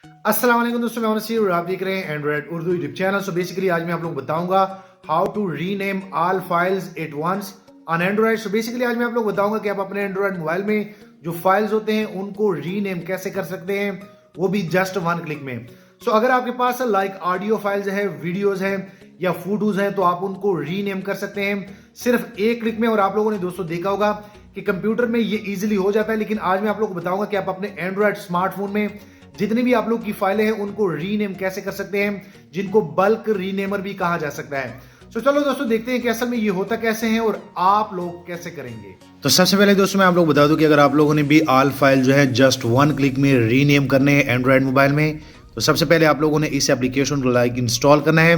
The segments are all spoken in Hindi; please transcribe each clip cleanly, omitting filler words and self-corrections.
अस्सलाम वालेकुम दोस्तों, मैं नसीर और आप देख रहे हैं Android Urdu YouTube channel. So basically आज मैं आप लोग बताऊंगा how to rename all files at once on Android. So basically आज मैं आप लोग बताऊंगा कि आप अपने एंड्रॉइड मोबाइल में जो फाइल्स होते हैं उनको रीनेम कैसे कर सकते हैं, वो भी जस्ट वन क्लिक में। सो अगर आपके पास लाइक ऑडियो फाइल्स है, वीडियोज है या फोटोज हैं, तो आप उनको रीनेम कर सकते हैं सिर्फ एक क्लिक में। और आप लोगों ने दोस्तों देखा होगा कि कंप्यूटर में ये इजीली हो जाता है, लेकिन आज मैं आप लोगों को बताऊंगा कि आप अपने एंड्रॉइड स्मार्टफोन में जितनी भी आप लोग की फाइलें हैं उनको रीनेम कैसे कर सकते हैं, जिनको बल्क रीनेमर भी कहा जा सकता है। तो चलो दोस्तों देखते हैं कि असल में ये होता कैसे है और आप लोग कैसे करेंगे। तो सबसे पहले दोस्तों मैं आप लोग बता दूं कि अगर आप लोगों ने भी ऑल फाइल जो है जस्ट वन क्लिक में रीनेम करने हैं एंड्रॉइड मोबाइल में, तो सबसे पहले आप लोगों ने इस एप्लीकेशन को लाइक इंस्टॉल करना है।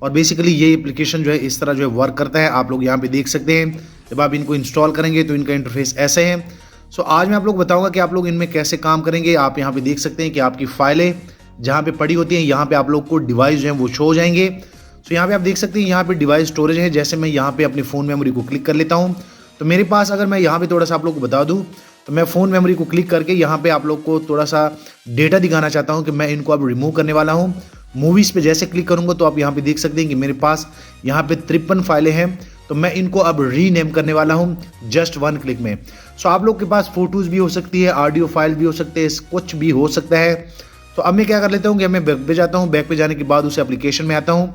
और बेसिकली ये एप्लीकेशन जो है इस तरह जो है वर्क करता है, आप लोग यहाँ पे देख सकते हैं। जब आप इनको इंस्टॉल करेंगे तो इनका इंटरफेस ऐसे है। सो आज मैं आप लोग बताऊंगा कि आप लोग इनमें कैसे काम करेंगे। आप यहाँ पे देख सकते हैं कि आपकी फाइलें जहाँ पे पड़ी होती हैं, यहाँ पे आप लोग को डिवाइस जो है वो शो हो जाएंगे। सो यहाँ पे आप देख सकते हैं यहाँ पे डिवाइस स्टोरेज है। जैसे मैं यहाँ पे अपनी फ़ोन मेमोरी को क्लिक कर लेता हूँ, तो मेरे पास अगर मैं यहाँ पे थोड़ा सा आप लोग को बता दूँ, तो मैं फ़ोन मेमोरी को क्लिक करके यहाँ पे आप लोग को थोड़ा सा डेटा दिखाना चाहता हूँ कि मैं इनको अब रिमूव करने वाला हूँ। मूवीज़ पे जैसे क्लिक करूँगा तो आप यहाँ पे देख सकते हैं कि मेरे पास यहाँ पे 53 फाइलें हैं, तो मैं इनको अब रीनेम करने वाला हूँ जस्ट वन क्लिक में। सो आप लोग के पास फोटोज़ भी हो सकती है, ऑडियो फाइल भी हो सकते हैं, कुछ भी हो सकता है। तो अब मैं क्या कर लेता हूँ कि मैं बैक पे जाता हूँ। बैक पे जाने के बाद उस एप्लीकेशन में आता हूँ।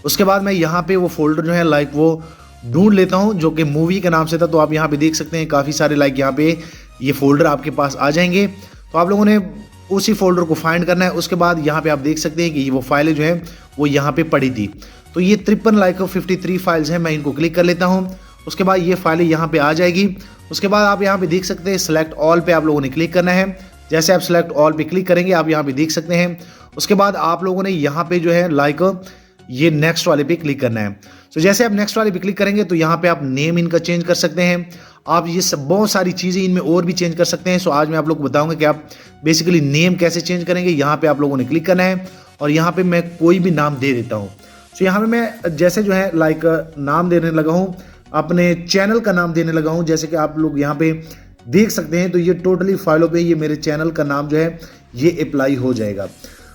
उसके बाद मैं यहाँ पे वो फोल्डर जो है लाइक वो ढूंढ लेता हूँ जो कि मूवी के नाम से था। तो आप यहाँ पे देख सकते हैं काफ़ी सारे लाइक यहाँ पे ये फोल्डर आपके पास आ जाएंगे। तो आप लोगों ने उसी फोल्डर को फाइंड करना है। उसके बाद यहाँ पे आप देख सकते हैं कि वो फाइलें जो हैं वो यहाँ पे पड़ी थी। तो ये 53 लाइक 53 फाइल्स हैं, मैं इनको क्लिक कर लेता हूँ। उसके बाद ये फाइलें यहाँ पे आ जाएगी। उसके बाद आप यहाँ पे देख सकते हैं सेलेक्ट ऑल पे आप लोगों ने क्लिक करना है। जैसे आप सेलेक्ट ऑल पे क्लिक करेंगे आप यहाँ पे देख सकते हैं। उसके बाद आप लोगों ने यहाँ पे जो है लाइक ये नेक्स्ट वाले पे क्लिक करना है। तो जैसे आप नेक्स्ट वाले पे क्लिक करेंगे तो यहाँ पे आप नेम इनका चेंज कर सकते हैं। आप ये सब बहुत सारी चीज़ें इनमें और भी चेंज कर सकते हैं। सो आज मैं आप लोग को बताऊंगा कि आप बेसिकली नेम कैसे चेंज करेंगे। यहाँ पे आप लोगों ने क्लिक करना है और यहाँ पे मैं कोई भी नाम दे देता हूँ। सो यहाँ पे मैं जैसे जो है लाइक नाम देने लगा हूँ, अपने चैनल का नाम देने लगा हूँ। जैसे कि आप लोग यहाँ पे देख सकते हैं, तो ये टोटली फाइलों पे ये मेरे चैनल का नाम जो है ये अप्लाई हो जाएगा।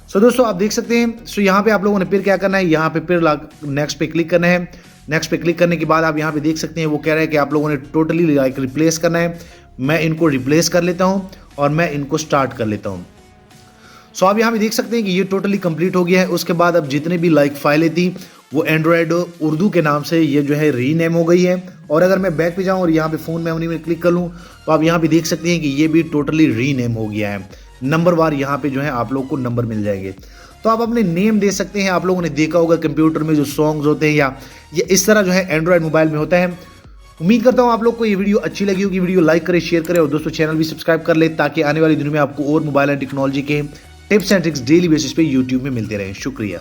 सो दोस्तों आप देख सकते हैं। सो यहाँ पे आप लोगों ने फिर क्या करना है, यहाँ पे फिर नेक्स्ट पे क्लिक करना है। नेक्स्ट पे क्लिक करने के बाद आप यहाँ पे देख सकते हैं वो कह रहा है कि आप लोगों ने टोटली लाइक रिप्लेस करना है। मैं इनको रिप्लेस कर लेता हूँ और मैं इनको स्टार्ट कर लेता हूँ। सो आप यहाँ पे देख सकते हैं कि ये टोटली कंप्लीट हो गया है। उसके बाद अब जितने भी लाइक फाइलें थी वो एंड्रॉयड उर्दू के नाम से ये जो है रीनेम हो गई है। और अगर मैं बैक पे जाऊँ और यहाँ पे फ़ोन मेमोरी में क्लिक कर लूँ तो आप यहाँ पे देख सकते हैं कि ये भी टोटली रीनेम हो गया है। नंबर वार यहाँ पे जो है आप लोग को नंबर मिल जाएंगे। तो आप अपने नेम दे सकते हैं। आप लोगों ने देखा होगा कंप्यूटर में जो सॉन्ग्स होते हैं या ये इस तरह जो है एंड्रॉयड मोबाइल में होता है। उम्मीद करता हूँ आप लोग को ये वीडियो अच्छी लगी होगी। वीडियो लाइक करें, शेयर करें और दोस्तों चैनल भी सब्सक्राइब कर ले, ताकि आने वाले दिनों में आपको और मोबाइल एंड टेक्नोलॉजी के tips and tricks daily basis पे यूट्यूब में मिलते रहें। शुक्रिया।